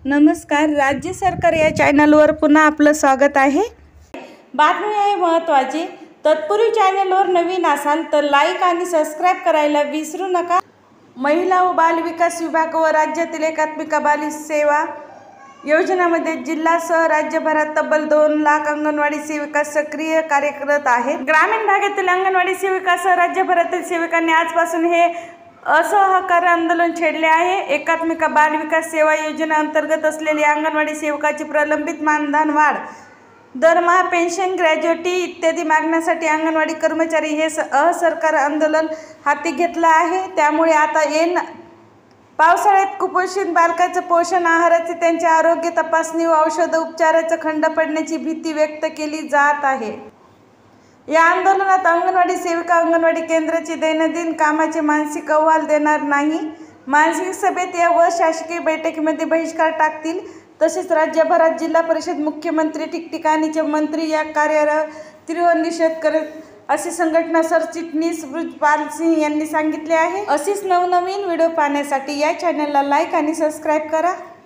नमस्कार, राज्य सरकार या चॅनलवर पुन्हा आपलं स्वागत आहे। बातमी आहे महत्त्वाची। तत्पूर्वी चॅनलवर नवीन असाल तर लाईक आणि सबस्क्राईब करायला विसरू नका। महिला व बाल विकास विभाग व राज्यातील एकात्मिक बाल सेवा योजनांमध्ये जिल्ह्यासह राज्यभरात तब्बल 2 लाख अंगणवाडी सेविका सक्रिय कार्यरत आहेत। ग्रामीण भागातील अंगणवाडी सेविकासह राज्यभरातील सेविकांनी आजपासून हे असहकार आंदोलन छेडले आहे। एकात्मिक बाल विकास सेवा योजना अंतर्गत असलेल्या अंगणवाडी सेवकाची प्रलंबित मानधन वाढ, दरमहा पेन्शन, ग्रॅज्युटी इत्यादी मागण्यासाठी अंगणवाडी कर्मचारी हे असहकार आंदोलन हाती घेतलं आहे। त्यामुळे आता पावसाळ्यात कुपोषित बालकांचं पोषण आहाराचे, त्यांचे आरोग्य तपासणी व औषध उपचाराचा खंड पडण्याची भीती व्यक्त केली जात आहे। या आंदोलनात अंगणवाडी सेविका अंगणवाडी केंद्राची दैनंदिन कामाचे मानसिक अहवाल देणार नाही, मानसिक सभेत व शासकीय बैठकीमध्ये बहिष्कार टाकतील। तसेच राज्यभरात जिल्हा परिषद, मुख्यमंत्री, ठिकठिकाणीचे मंत्री या कार्यावर तीव्र निषेध करत असे संघटना सरचिटणीस बृजपाल सिंह यांनी सांगितले आहे। असेच नवनवीन व्हिडिओ पाहण्यासाठी या चॅनलला लाईक आणि सबस्क्राईब करा।